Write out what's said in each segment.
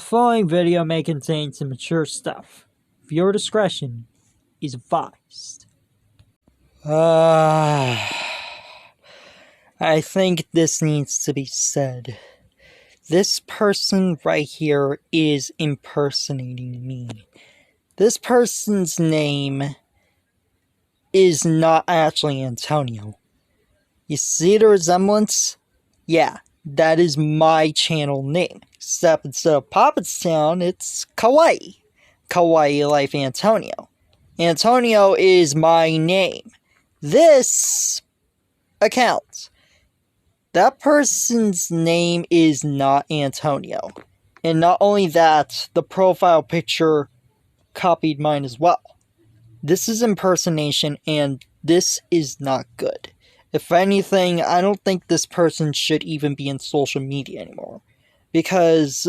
The following video may contain some mature stuff. Viewer discretion is advised. I think this needs to be said. This person right here is impersonating me. This person's name is not actually Antonio. You see the resemblance? Yeah, that is my channel name. Except instead of Poppetstown, it's Kawaii. Kawaii Life Antonio. Antonio is my name. This account, that person's name is not Antonio. And not only that, the profile picture copied mine as well. This is impersonation, and this is not good. If anything, I don't think this person should even be in social media anymore. Because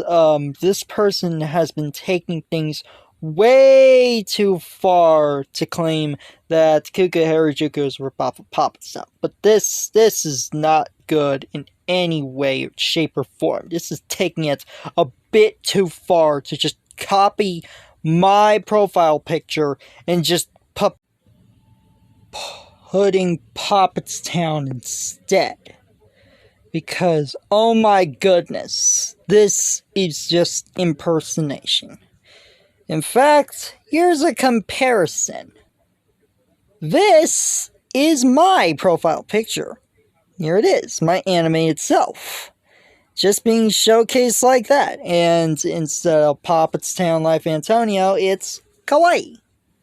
this person has been taking things way too far to claim that Kuka Harajuku is a ripoff of Poppetstown. But this is not good in any way, shape, or form. This is taking it a bit too far to just copy my profile picture and just putting Poppetstown instead. Because, oh my goodness, this is just impersonation. In fact, here's a comparison. This is my profile picture. Here it is, my animated self. Just being showcased like that. And instead of Poppetstown Life Antonio, it's Kawaii.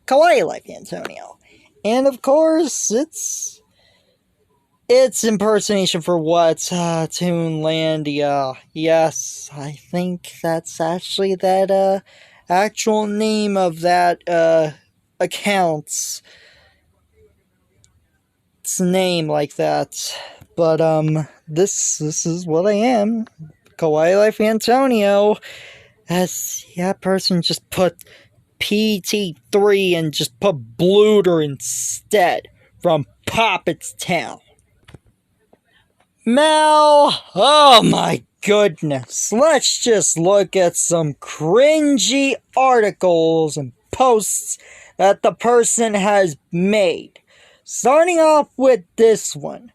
Kawaii Life Antonio. And of course, it's impersonation for what? Toonlandia. Yes, I think that's actually that, actual name of that, account's name like that. But, this is what I am. Kawaii Life Antonio. As that person just put PT3 and just put Blooter instead from Poppetstown. Now, oh my goodness, let's just look at some cringy articles and posts that the person has made. Starting off with this one,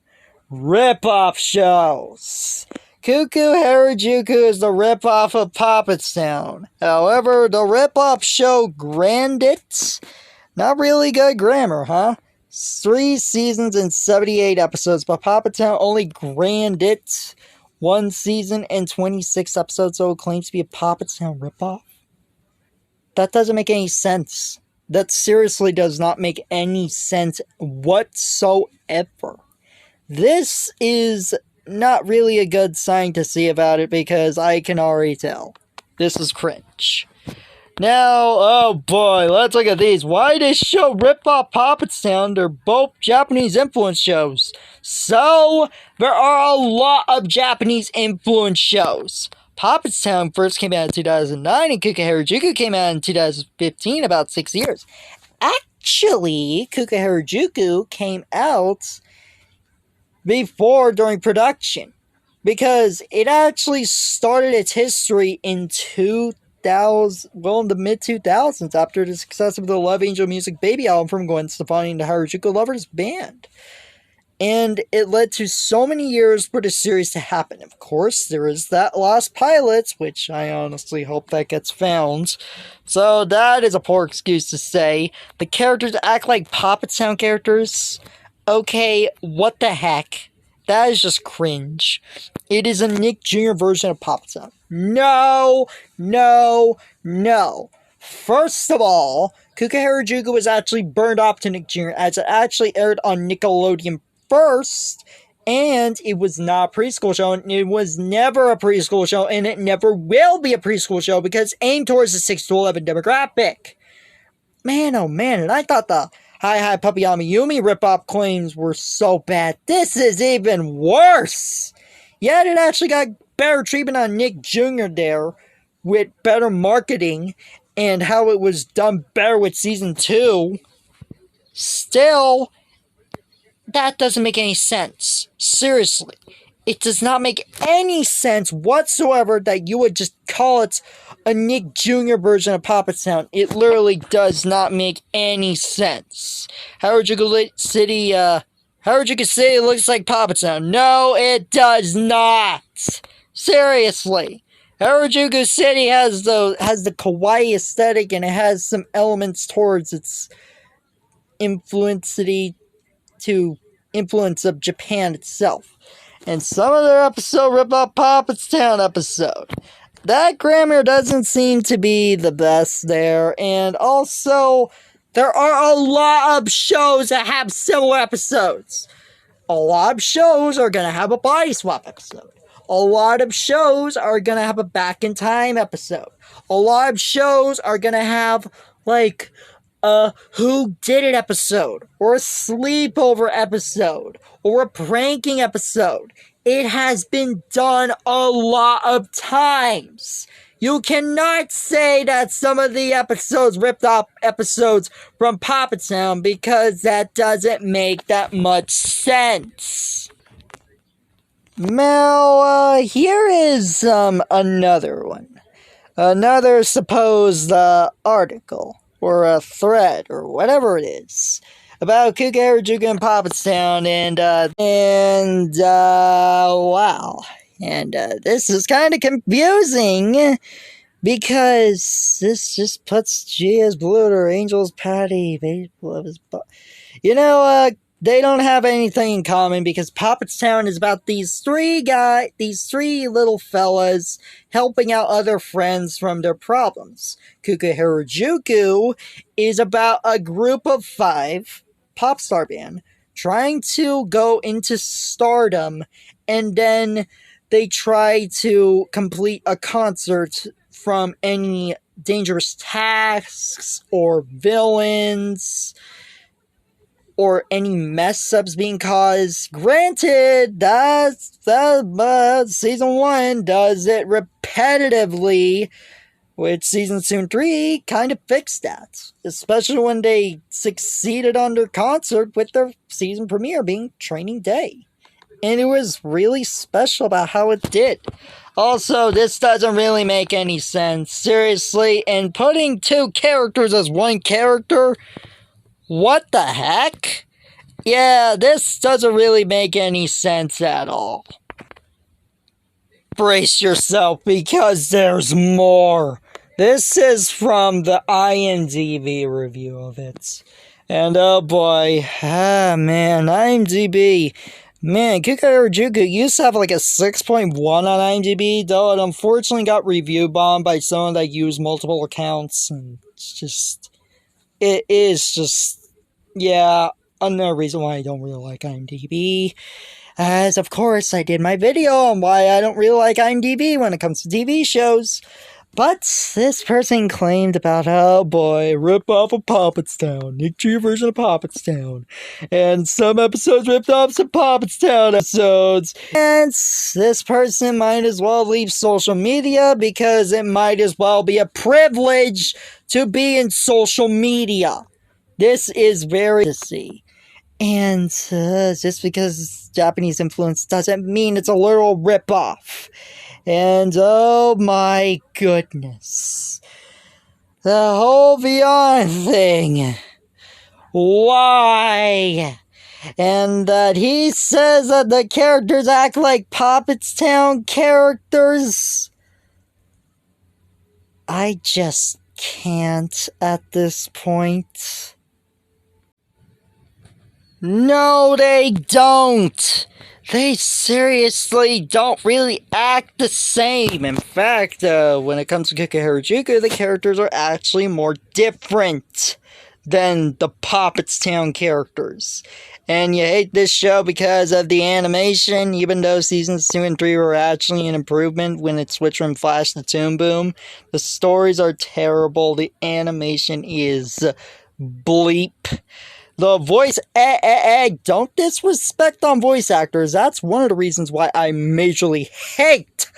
rip-off shows. Cuckoo Harajuku is the rip-off of Poppetstown. However, the rip-off show Grandit, not really good grammar, huh? 3 seasons and 78 episodes, but Poppetstown only Grandit 1 season and 26 episodes, so it claims to be a Poppetstown ripoff? That doesn't make any sense. That seriously does not make any sense whatsoever. This is not really a good sign to see about it because I can already tell. This is cringe. Now, oh boy, let's look at these. Why does show rip off Poppetstown? They're both Japanese influence shows. So, there are a lot of Japanese influence shows. Poppetstown first came out in 2009 and Kuka Harajuku came out in 2015, about 6 years. Actually, Kuka Harajuku came out during production. Because it actually started its history in the mid-2000s, after the success of the Love Angel Music Baby album from Gwen Stefani and the Harajuku Lovers Band. And it led to so many years for the series to happen. Of course, there is that Lost Pilots, which I honestly hope that gets found. So that is a poor excuse to say. The characters act like Poppetstown characters. Okay, what the heck? That is just cringe. It is a Nick Jr. version of Poppetstown. No, no, no. First of all, Kuka Harajuku was actually burned off to Nick Jr. as it actually aired on Nickelodeon first, and it was not a preschool show, and it was never a preschool show, and it never will be a preschool show because it's aimed towards the 6 to 11 demographic. Man, oh man, and I thought the Hi Puppy Yumi ripoff claims were so bad. This is even worse! Yet it actually got better treatment on Nick Jr. there, with better marketing, and how it was done better with Season 2. Still, that doesn't make any sense. Seriously. It does not make any sense whatsoever that you would just call it a Nick Jr. version of Poppetstown. It literally does not make any sense. Harajuku City looks like Poppetstown. No, it does not. Seriously. Harajuku City has the kawaii aesthetic, and it has some elements towards its influence of Japan itself. And some of their episode rip off Poppetstown episode. That grammar doesn't seem to be the best there. And also, there are a lot of shows that have similar episodes. A lot of shows are going to have a body swap episode. A lot of shows are going to have a back in time episode. A lot of shows are going to have, like, a who did it episode, or a sleepover episode, or a pranking episode. It has been done a lot of times. You cannot say that some of the episodes ripped off episodes from Poppetstown, because that doesn't make that much sense. Now, here is another one. Another supposed article, or a thread, or whatever it is, about Kuka Harajuku and Poppetstown, wow. And this is kind of confusing, because this just puts G as blue to Angel's Patty, baseball of his butt. They don't have anything in common, because Poppetstown is about these three little fellas helping out other friends from their problems. Kuka Harajuku is about a group of 5 pop star band trying to go into stardom, and then they try to complete a concert from any dangerous tasks or villains or any mess-ups being caused. Granted, Season 1 does it repetitively, which Season 2 and 3 kind of fixed that. Especially when they succeeded on their concert with their season premiere being Training Day. And it was really special about how it did. Also, this doesn't really make any sense. Seriously, and putting 2 characters as one character? What the heck? Yeah, this doesn't really make any sense at all. Brace yourself, because there's more. This is from the IMDb review of it. And oh boy, man, IMDb. Man, Kuka Harajuku used to have like a 6.1 on IMDb, though it unfortunately got review bombed by someone that used multiple accounts, and it is just, yeah, another reason why I don't really like IMDb. As, of course, I did my video on why I don't really like IMDb when it comes to TV shows. But this person claimed about, oh boy, rip off of Poppetstown, Nick Jr. version of Poppetstown, and some episodes ripped off some Poppetstown episodes. And this person might as well leave social media, because it might as well be a privilege to be in social media. This is very to see. And just because Japanese influence doesn't mean it's a literal rip-off. And oh my goodness. The whole Beyond thing. Why? And that he says that the characters act like Poppetstown characters. I just can't at this point. No, they don't! They seriously don't really act the same. In fact, when it comes to Kuka Harajuku, the characters are actually more different than the Poppetstown characters. And you hate this show because of the animation, even though seasons 2 and 3 were actually an improvement when it switched from Flash to Toon Boom. The stories are terrible. The animation is bleep. The voice, don't disrespect on voice actors. That's one of the reasons why I majorly hate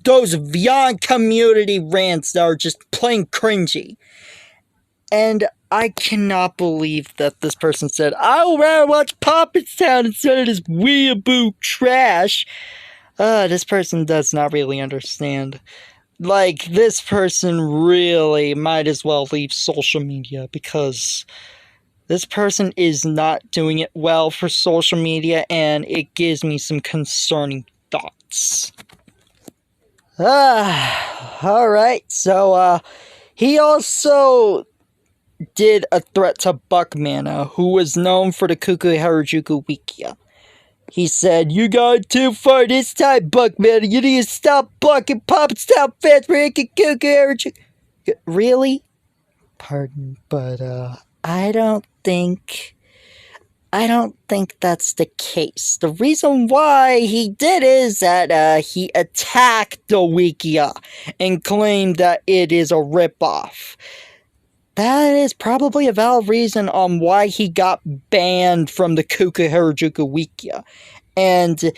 those Beyond community rants that are just plain cringy. And I cannot believe that this person said, I would rather watch Poppetstown instead of this weeaboo trash. This person does not really understand. Like, this person really might as well leave social media because this person is not doing it well for social media, and it gives me some concerning thoughts. Alright, so, he also did a threat to Buckmana, who was known for the Kuku Harajuku Wikia. He said, "You got too far this time, Buckmana. You need to stop blocking Puppets Town fans for Kuku Harajuku." Really? Pardon, but, I don't think that's the case. The reason why he did is that, he attacked the Wikia and claimed that it is a ripoff. That is probably a valid reason on why he got banned from the Kuku Harajuku Wikia. And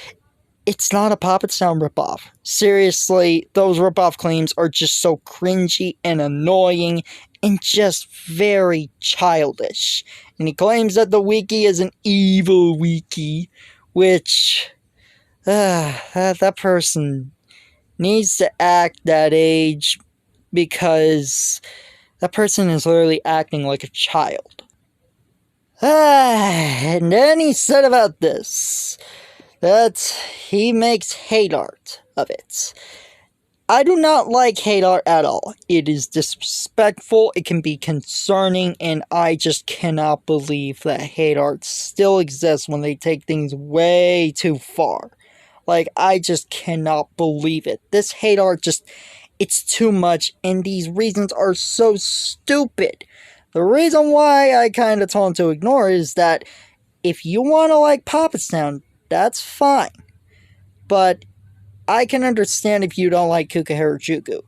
it's not a Puppet Sound ripoff. Seriously, those ripoff claims are just so cringy and annoying and just very childish. And he claims that the wiki is an evil wiki, which that person needs to act that age because that person is literally acting like a child. And then he said about this that he makes hate art of it. I do not like hate art at all. It is disrespectful, it can be concerning, and I just cannot believe that hate art still exists when they take things way too far. Like, I just cannot believe it. This hate art just, it's too much, and these reasons are so stupid. The reason why I kind of told him to ignore it is that if you want to like Puppet Sound, that's fine. But I can understand if you don't like Kuku Harajuku,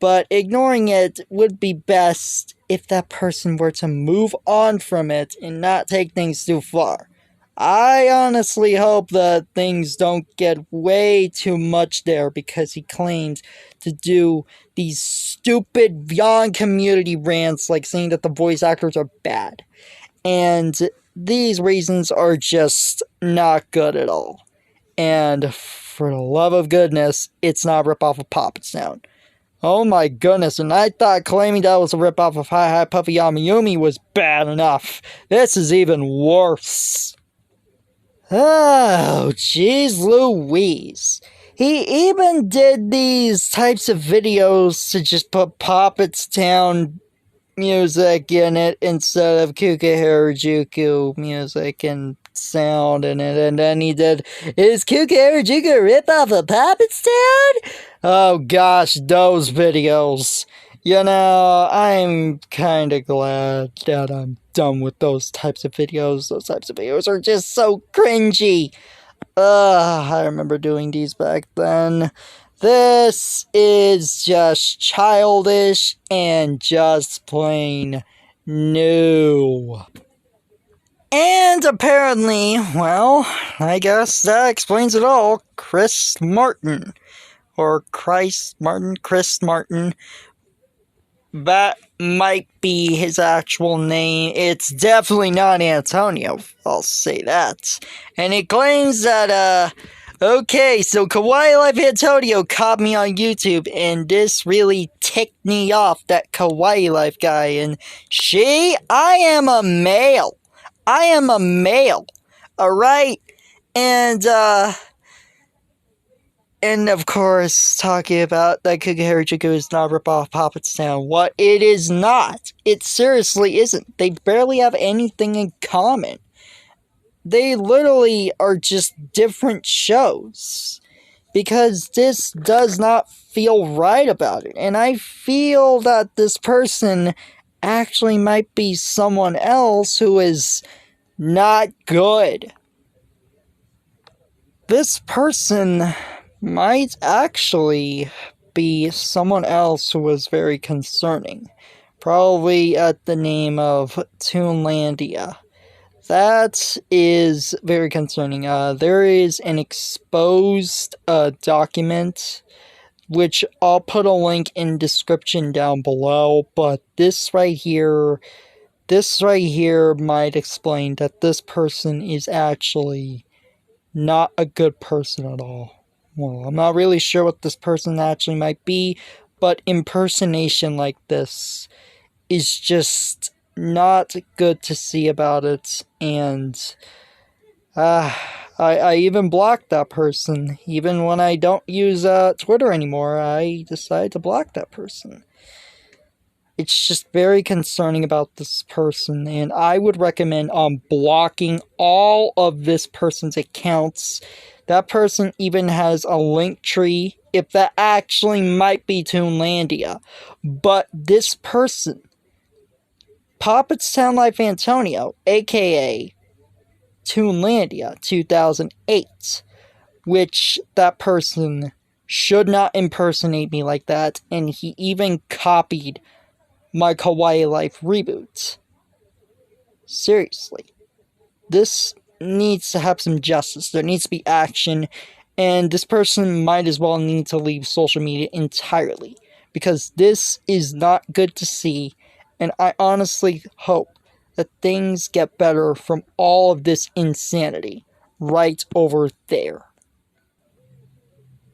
but ignoring it would be best if that person were to move on from it and not take things too far. I honestly hope that things don't get way too much there because he claims to do these stupid Vyond community rants like saying that the voice actors are bad. And these reasons are just not good at all. And for the love of goodness, it's not a ripoff of Puppet Sound. Oh my goodness, and I thought claiming that was a ripoff of Hi Hi Puffy Yamayumi was bad enough. This is even worse. Oh, jeez Louise. He even did these types of videos to just put Puppets Town music in it instead of Kuku Harajuku music and sound in it, and then he did, "Is Kuku Harajuku a ripoff of Puppets Town?" Oh gosh, those videos. You know, I'm kinda glad that I'm done with those types of videos. Those types of videos are just so cringy. I remember doing these back then. This is just childish and just plain new. And apparently, well, I guess that explains it all. Chris Martin. Or Chris Martin. That might be his actual name. It's definitely not Antonio, I'll say that. And he claims that, okay, so Kawaii Life Antonio caught me on YouTube, and this really ticked me off, that Kawaii Life guy, and I am a male. I am a male. Alright? And of course, talking about that Kuku Harajuku is not a ripoff Puppets Town. What? It is not. It seriously isn't. They barely have anything in common. They literally are just different shows. Because this does not feel right about it. And I feel that this person actually might be someone else who is not good. This person might actually be someone else who was very concerning. Probably at the name of Toonlandia. That is very concerning. There is an exposed document, which I'll put a link in description down below, but this right here might explain that this person is actually not a good person at all. well, I'm not really sure what this person actually might be, but impersonation like this is just not good to see about it, and I even blocked that person. Even when I don't use Twitter anymore, I decided to block that person. It's just very concerning about this person, and I would recommend blocking all of this person's accounts. That person even has a link tree, if that actually might be Toonlandia. But this person, Puppets Town Life Antonio, aka Toonlandia 2008, which that person should not impersonate me like that, and he even copied my Kawaii Life reboot. Seriously. This needs to have some justice. There needs to be action, and this person might as well need to leave social media entirely, because this is not good to see, and I honestly hope that things get better from all of this insanity right over there.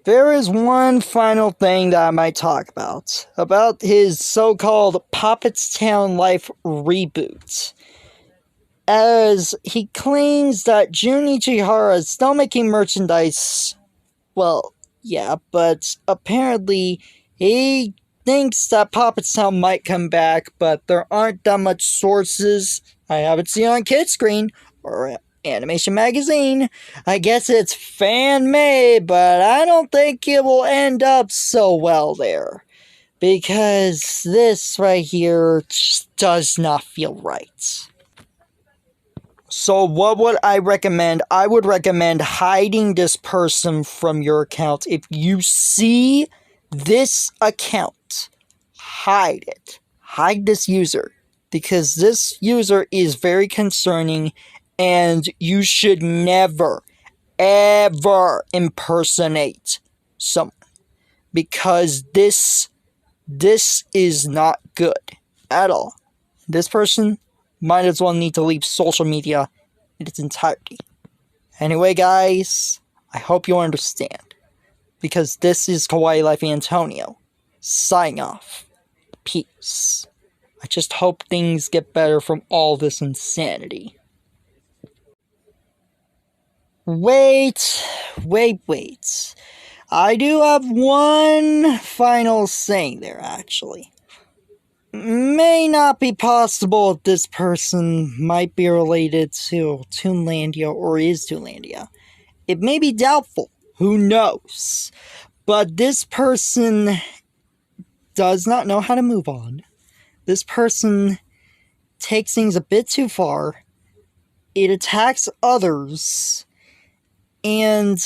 There is one final thing that I might talk about his so-called Puppets Town Life reboot. As he claims that Jun Ichihara is still making merchandise. Well, yeah, but apparently he thinks that Puppets Town might come back, but there aren't that much sources I haven't seen on Kid Screen or Animation Magazine. I guess it's fan-made, but I don't think it will end up so well there. Because this right here just does not feel right. So what would I recommend? I would recommend hiding this person from your account. If you see this account, hide it. Hide this user. Because this user is very concerning, and you should never, ever impersonate someone. Because this is not good at all. This person might as well need to leave social media in its entirety. Anyway, guys, I hope you understand. Because this is Kawaii Life Antonio. Sign off. Peace. I just hope things get better from all this insanity. Wait. I do have one final saying there, actually. May not be possible if this person might be related to Toonlandia or is Toonlandia. It may be doubtful. Who knows? But this person does not know how to move on. This person takes things a bit too far. It attacks others and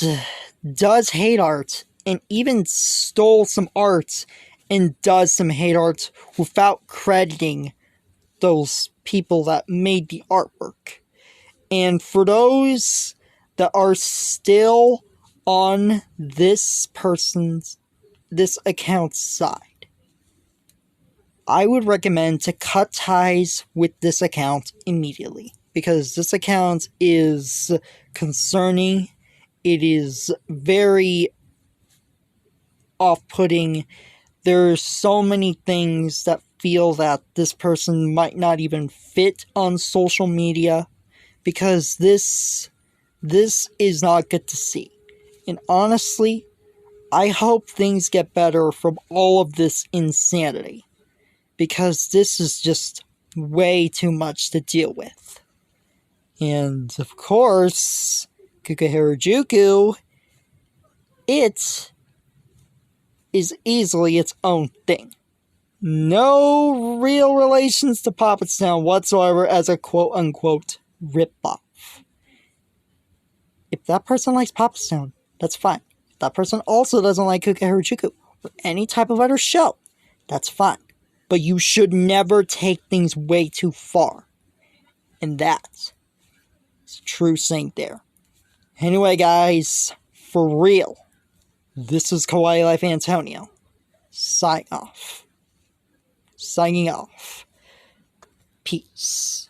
does hate art, and even stole some art and does some hate art without crediting those people that made the artwork. And for those that are still on this account's side, I would recommend to cut ties with this account immediately, because this account is concerning. It is very off-putting. There's so many things that feel that this person might not even fit on social media, because this is not good to see. And honestly, I hope things get better from all of this insanity, because this is just way too much to deal with. And of course, Kukaharajuku, it is easily its own thing. No real relations to Puppets Town whatsoever as a quote-unquote rip-off. If that person likes Puppets Town, that's fine. If that person also doesn't like Kukaharajuku or any type of other show, that's fine. But you should never take things way too far. And that's a true saying there. Anyway, guys, for real, this is Kawaii Life Antonio. Signing off. Peace.